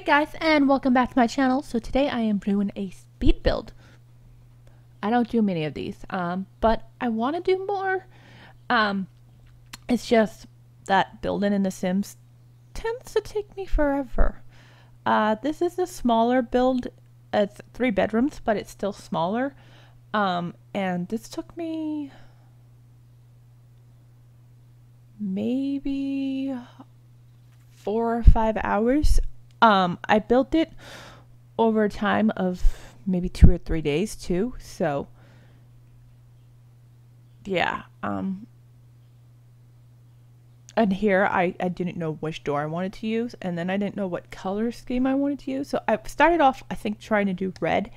guys, and welcome back to my channel. So today I am doing a speed build. I don't do many of these, but I want to do more. It's just that building in The Sims tends to take me forever. This is a smaller build. It's 3 bedrooms, but it's still smaller. And this took me maybe 4 or 5 hours. I built it over a time of maybe 2 or 3 days too. So yeah. And here I didn't know which door I wanted to use, and then I didn't know what color scheme I wanted to use. So I started off, I think, trying to do red,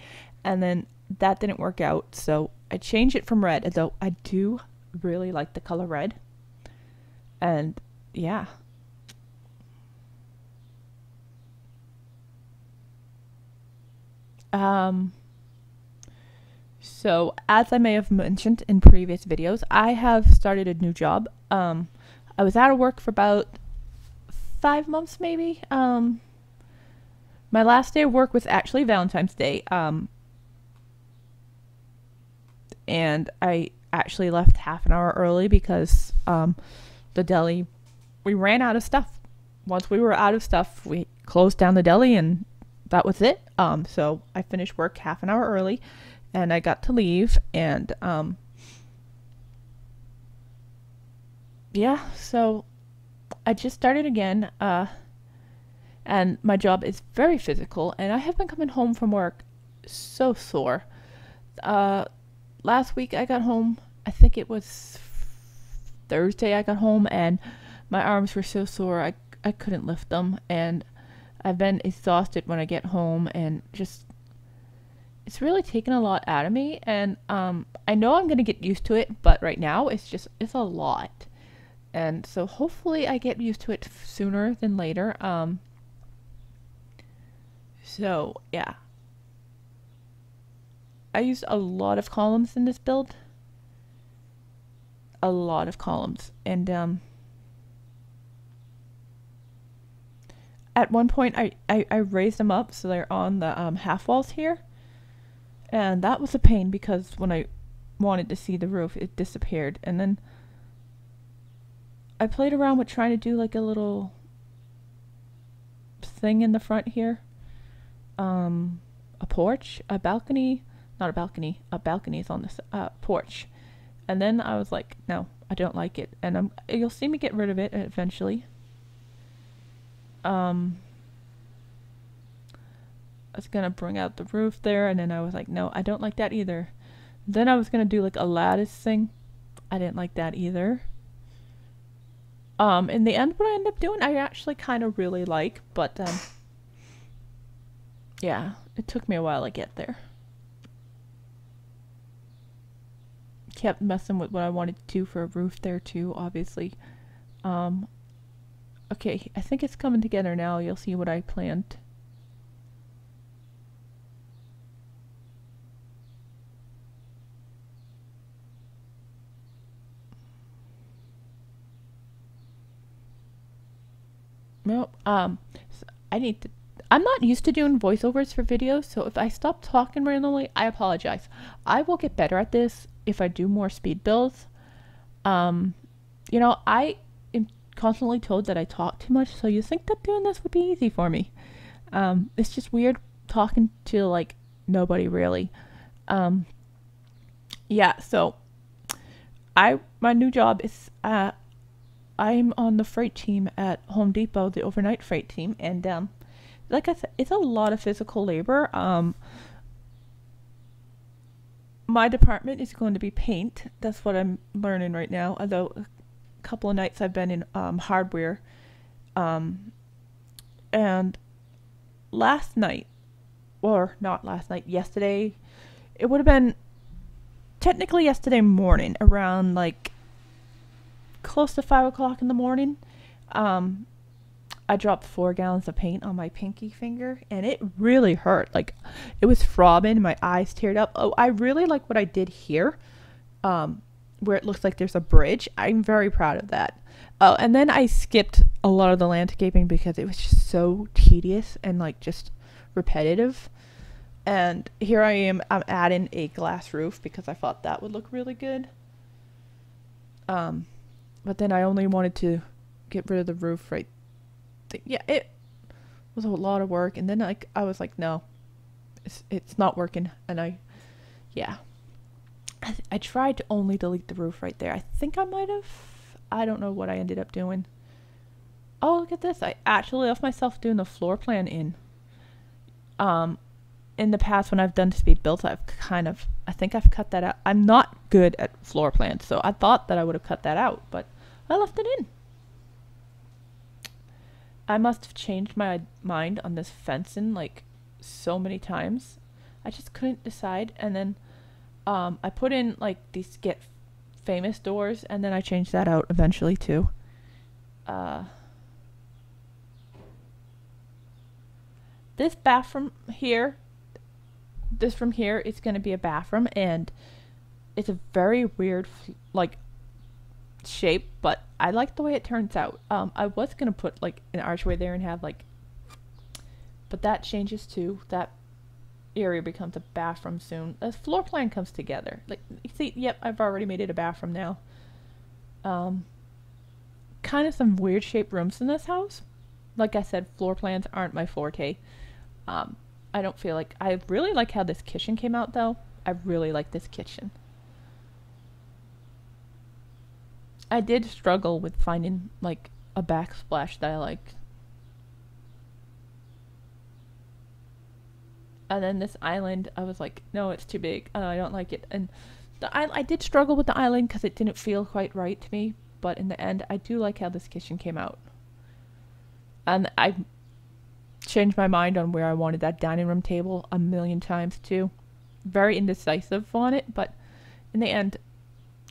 and then that didn't work out. So I changed it from red, although I do really like the color red. And yeah. So as I may have mentioned in previous videos, I have started a new job. I was out of work for about 5 months maybe. My last day of work was actually Valentine's Day. And I actually left half an hour early because the deli, we ran out of stuff. Once we were out of stuff, we closed down the deli and that was it. So I finished work half an hour early and I got to leave, and yeah, so I just started again, and my job is very physical, and I have been coming home from work so sore. Last week I got home, I think it was Thursday I got home, and my arms were so sore I couldn't lift them, and I've been exhausted when I get home, and just it's really taken a lot out of me. And I know I'm gonna get used to it, but right now it's a lot. And so hopefully I get used to it sooner than later. So yeah, I used a lot of columns in this build. A lot of columns. And at one point I raised them up so they're on the half walls here. And that was a pain because when I wanted to see the roof, it disappeared. And then I played around with trying to do like a little thing in the front here. A porch, a balcony, not a balcony, a balcony is on this porch. And then I was like, no, I don't like it. And you'll see me get rid of it eventually. I was gonna bring out the roof there, and then I was like, no, I don't like that either. Then I was gonna do like a lattice thing. I didn't like that either. In the end, what I ended up doing, I actually kind of really like, but yeah, it took me a while to get there. Kept messing with what I wanted to do for a roof there too, obviously. Okay, I think it's coming together now. You'll see what I planned. Nope. So I'm not used to doing voiceovers for videos, so if I stop talking randomly, I apologize. I will get better at this if I do more speed builds. You know, I am constantly told that I talk too much, so you think that doing this would be easy for me. It's just weird talking to like nobody really. Yeah, so my new job is I'm on the freight team at Home Depot, the overnight freight team, and like I said, it's a lot of physical labor. My department is going to be paint. That's what I'm learning right now, although a couple of nights I've been in hardware. And last night, or not last night, yesterday, it would have been technically yesterday morning, around like close to 5 o'clock in the morning, I dropped 4 gallons of paint on my pinky finger, and it really hurt. Like, it was throbbing, my eyes teared up. Oh, I really like what I did here. where it looks like there's a bridge. I'm very proud of that. Oh, and then I skipped a lot of the landscaping because it was just so tedious and like just repetitive. And here I am, I'm adding a glass roof because I thought that would look really good. But then I only wanted to get rid of the roof right. Yeah, it was a lot of work. And then I was like, no, it's not working. And yeah. I tried to only delete the roof right there. I think I might have. I don't know what I ended up doing. Oh, look at this. I actually left myself doing the floor plan in. In the past when I've done speed builds, I think I've cut that out. I'm not good at floor plans, so I thought that I would have cut that out, but I left it in. I must have changed my mind on this fencing like so many times. I just couldn't decide, and then I put in like these Get Famous doors, and then I changed that out eventually too. This bathroom here, this from here is going to be a bathroom, and it's a very weird like shape, but I like the way it turns out. I was going to put like an archway there and have like, but that changes too. That area becomes a bathroom soon. The floor plan comes together. Like, you see, yep, I've already made it a bathroom now. Kind of some weird shaped rooms in this house. Like I said, floor plans aren't my forte. I don't feel like, I really like how this kitchen came out though. I really like this kitchen. I did struggle with finding like a backsplash that I liked. And then this island, I was like, no, it's too big. I don't like it. And I did struggle with the island because it didn't feel quite right to me. But in the end, I do like how this kitchen came out. And I changed my mind on where I wanted that dining room table a million times too. Very indecisive on it, but in the end,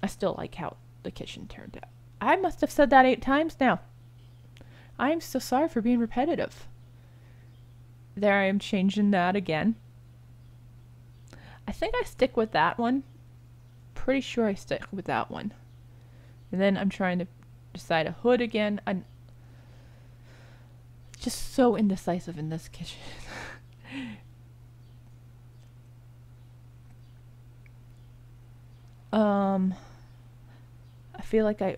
I still like how the kitchen turned out. I must have said that 8 times now. I am so sorry for being repetitive. There I am changing that again. I think I stick with that one. Pretty sure I stick with that one. And then I'm trying to decide a hood again. I'm just so indecisive in this kitchen. I feel like I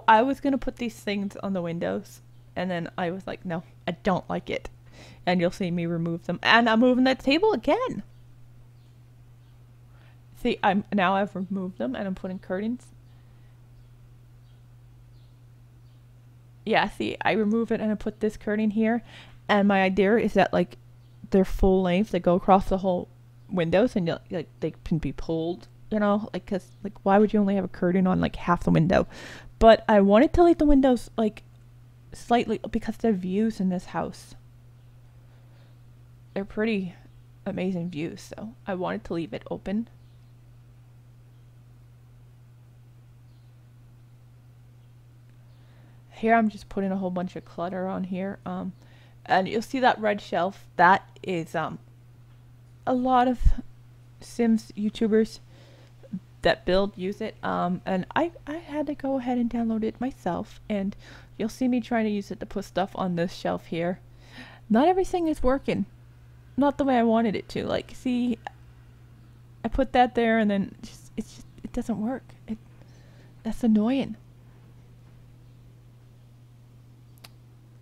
I was gonna put these things on the windows, and then I was like, no, I don't like it. And you'll see me remove them. And I'm moving that table again. See, now I've removed them and I'm putting curtains. Yeah, see, I remove it and I put this curtain here. And my idea is that like they're full length. They go across the whole windows, and like they can be pulled. You know, like, cause like why would you only have a curtain on like half the window? But I wanted to leave the windows like slightly because there are views in this house. They're pretty amazing views, so I wanted to leave it open. Here I'm just putting a whole bunch of clutter on here. And you'll see that red shelf. That is a lot of Sims YouTubers that build use it. And I had to go ahead and download it myself, and you'll see me trying to use it to put stuff on this shelf here. Not everything is working. Not the way I wanted it to. Like, see, I put that there, and then it doesn't work. That's annoying.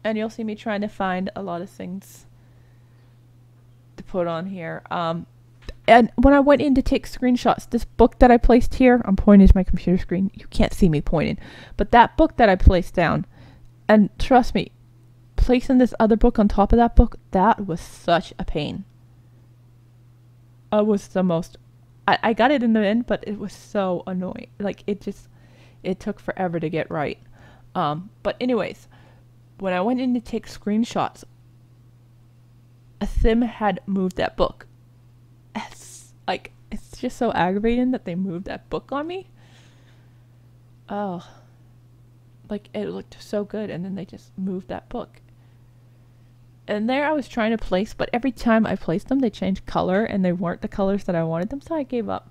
And you'll see me trying to find a lot of things to put on here. And when I went in to take screenshots, this book that I placed here, I'm pointing to my computer screen. You can't see me pointing. But that book that I placed down, and trust me, placing this other book on top of that book, that was such a pain. It was the most... I got it in the end, but it was so annoying. Like, it took forever to get right. But anyways, when I went in to take screenshots, a sim had moved that book. It's just so aggravating that they moved that book on me. Oh. Like, it looked so good, and then they just moved that book. And there I was trying to place, but every time I placed them, they changed color, and they weren't the colors that I wanted them, so I gave up.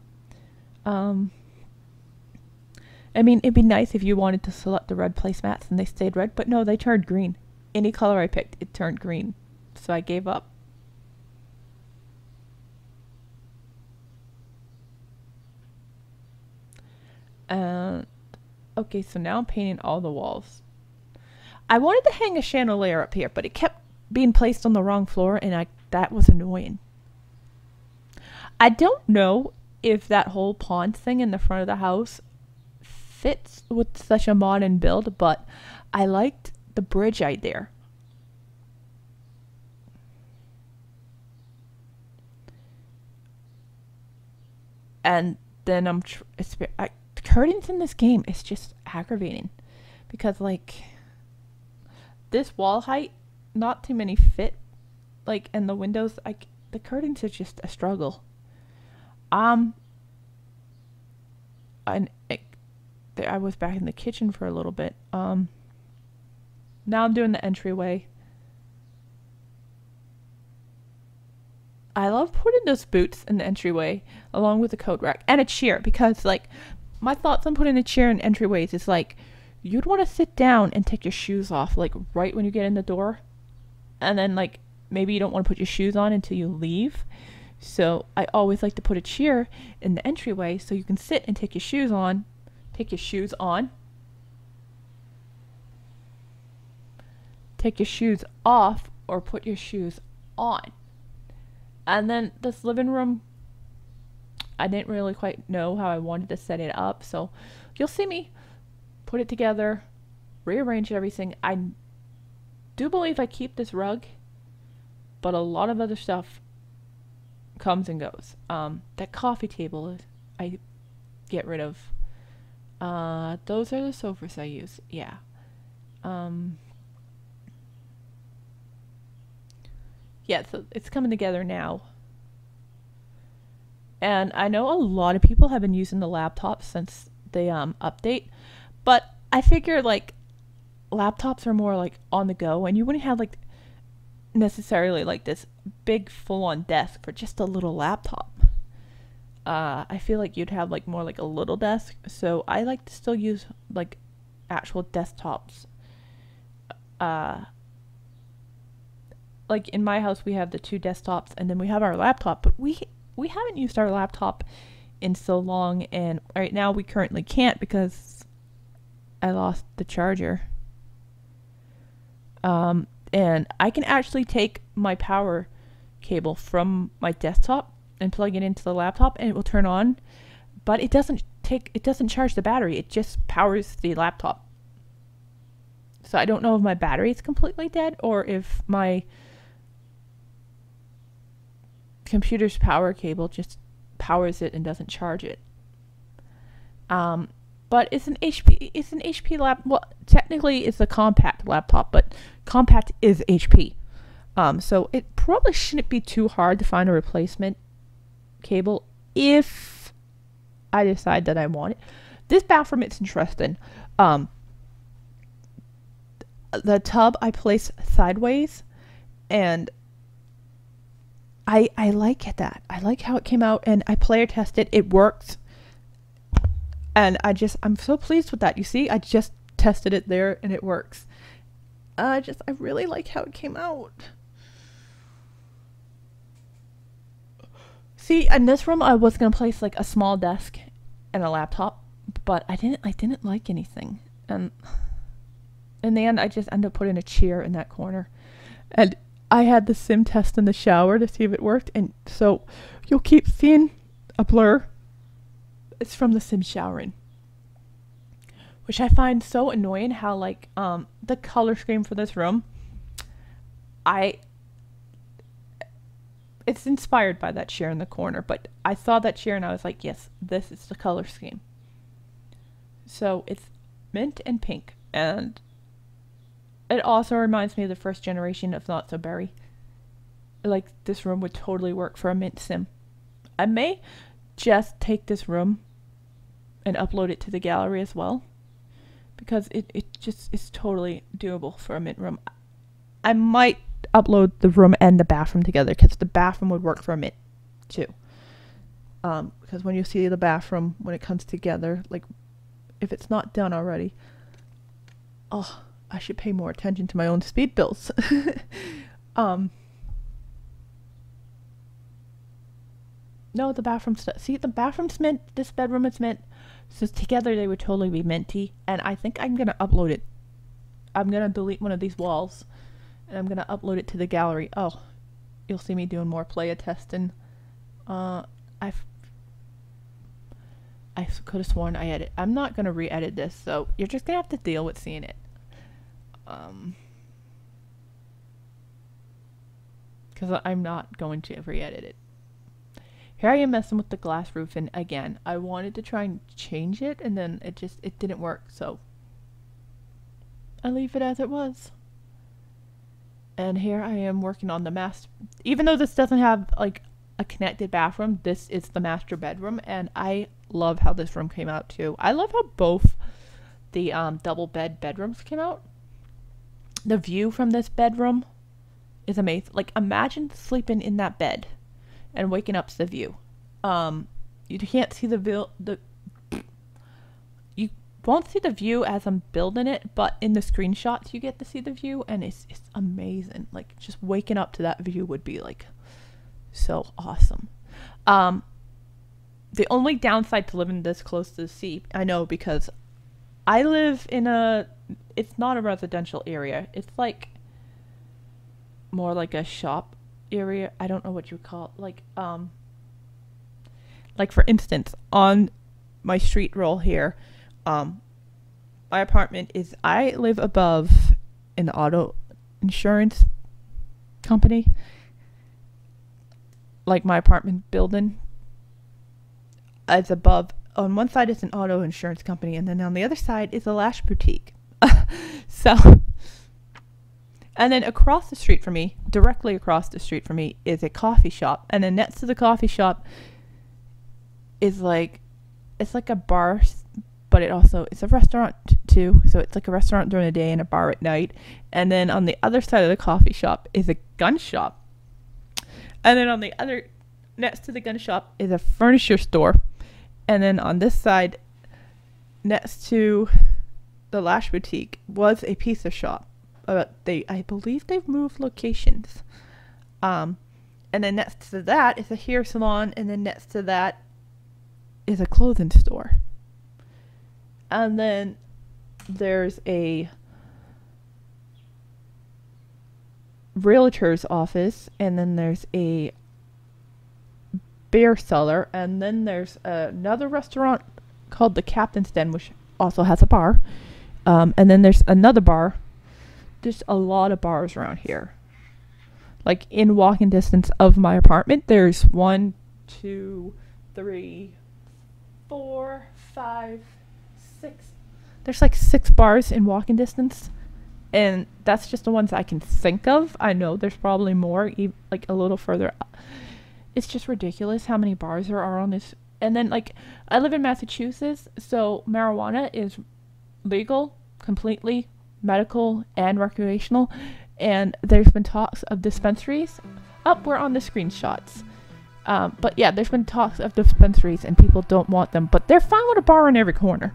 I mean, it'd be nice if you wanted to select the red placemats and they stayed red, but no, they turned green. Any color I picked, it turned green. So I gave up. Okay, so now I'm painting all the walls. I wanted to hang a chandelier up here, but it kept being placed on the wrong floor, and that was annoying. I don't know if that whole pond thing in the front of the house fits with such a modern build, but I liked the bridge idea. And then the curtains in this game is just aggravating because, like, this wall height, not too many fit, like, and the windows, the curtains are just a struggle. And I was back in the kitchen for a little bit. Now I'm doing the entryway. I love putting those boots in the entryway along with the coat rack and a chair, because, like, my thoughts on putting a chair in entryways is, like, you'd want to sit down and take your shoes off, like, right when you get in the door. And then, like, maybe you don't want to put your shoes on until you leave. So I always like to put a chair in the entryway so you can sit and take your shoes on. Take your shoes on. Take your shoes off or put your shoes on. And then this living room, I didn't really quite know how I wanted to set it up. So you'll see me put it together, rearrange everything. I do believe I keep this rug, but a lot of other stuff comes and goes. That coffee table I get rid of. Those are the sofas I use. Yeah. Yeah, so it's coming together now. And I know a lot of people have been using the laptop since they update, but I figure, like, laptops are more like on the go, and you wouldn't have, like, necessarily like this big full-on desk for just a little laptop. I feel like you'd have, like, more like a little desk, so I like to still use, like, actual desktops. Like, in my house we have the 2 desktops, and then we have our laptop, but we haven't used our laptop in so long, and right now we currently can't because I lost the charger. And I can actually take my power cable from my desktop and plug it into the laptop, and it will turn on, but it doesn't charge the battery. It just powers the laptop. So I don't know if my battery is completely dead or if my computer's power cable just powers it and doesn't charge it. But it's an HP lap. Well, technically it's a compact laptop, but compact is HP. So it probably shouldn't be too hard to find a replacement cable if I decide that I want it. This bathroom, it's interesting. The tub I place sideways, and I like that. I like how it came out, and I player tested. It works. And I'm so pleased with that. You see, I just tested it there and it works. I really like how it came out. See, in this room I was going to place, like, a small desk and a laptop, but I didn't like anything. And in the end I just ended up putting a chair in that corner. And I had the sim test in the shower to see if it worked, and so you'll keep seeing a blur. It's from the sim showering, which I find so annoying. How, like, the color scheme for this room, it's inspired by that chair in the corner, but I saw that chair and I was like, yes, this is the color scheme. So it's mint and pink, and it also reminds me of the first generation of Not So Berry. Like, this room would totally work for a mint sim. I may just take this room and upload it to the gallery as well, because it just is totally doable for a mint room. I might upload the room and the bathroom together, because the bathroom would work for a mint too. Because when you see the bathroom, when it comes together, like, if it's not done already. Oh, I should pay more attention to my own speed bills. No, the bathroom's... See, the bathroom's mint. This bedroom is mint. So together they would totally be minty. And I think I'm going to upload it. I'm going to delete one of these walls. And I'm going to upload it to the gallery. Oh, you'll see me doing more play testing. I could have sworn I edited. I'm not going to re-edit this. So you're just going to have to deal with seeing it. Because I'm not going to re-edit it. Here I am messing with the glass roof, and again, I wanted to try and change it, and then it didn't work, so I leave it as it was. And here I am working on the master. Even though this doesn't have like a connected bathroom, this is the master bedroom, and I love how this room came out too. I love how both the double bedrooms came out. The view from this bedroom is amazing. Like, imagine sleeping in that bed and waking up to the view. You can't see you won't see the view as I'm building it, but in the screenshots you get to see the view, and it's amazing. Like, just waking up to that view would be like so awesome. The only downside to living this close to the sea, I know, because I live in it's not a residential area. It's like more like a shop area. I don't know what you would call it. Like for instance, on my street roll here, my apartment is, I live above an auto insurance company. Like, my apartment building is above, on one side is an auto insurance company, and then on the other side is a lash boutique. So, and then across the street from me, directly across the street from me, is a coffee shop. And then next to the coffee shop is like, it's like a bar, but it's a restaurant too. So it's like a restaurant during the day and a bar at night. And then on the other side of the coffee shop is a gun shop. And then on the other, next to the gun shop, is a furniture store. And then on this side, next to the lash boutique, was a pizza shop. I believe they've moved locations. And then next to that is a hair salon, and then next to that is a clothing store. And then there's a realtor's office, and then there's a beer cellar, and then there's another restaurant called the Captain's Den, which also has a bar. And then there's another bar. There's a lot of bars around here. Like, in walking distance of my apartment, there's 1, 2, 3, 4, 5, 6. There's like 6 bars in walking distance. And that's just the ones I can think of. I know there's probably more, like a little further up. It's just ridiculous how many bars there are on this. And then, like, I live in Massachusetts, so marijuana is legal completely, medical and recreational. And there's been talks of dispensaries. We're on the screenshots. But yeah, there's been talks of dispensaries, and people don't want them, but they're fine with a bar in every corner.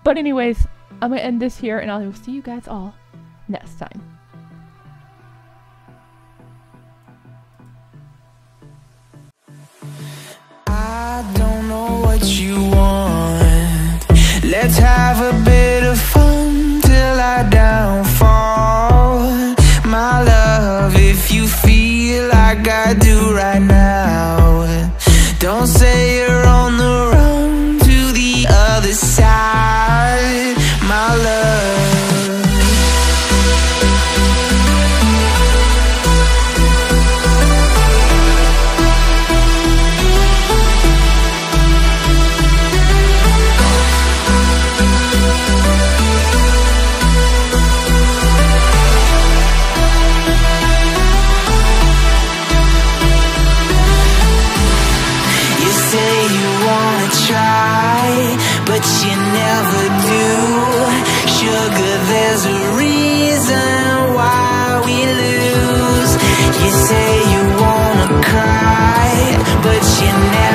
But anyways, I'm going to end this here, and I will see you guys all next time. I don't know what you want. Let's have a bit of fun till I downfall. My love, if you feel like I do right now, don't say you're on the run to the other side, my love. But you never do. Sugar, there's a reason why we lose. You say you wanna cry, but you never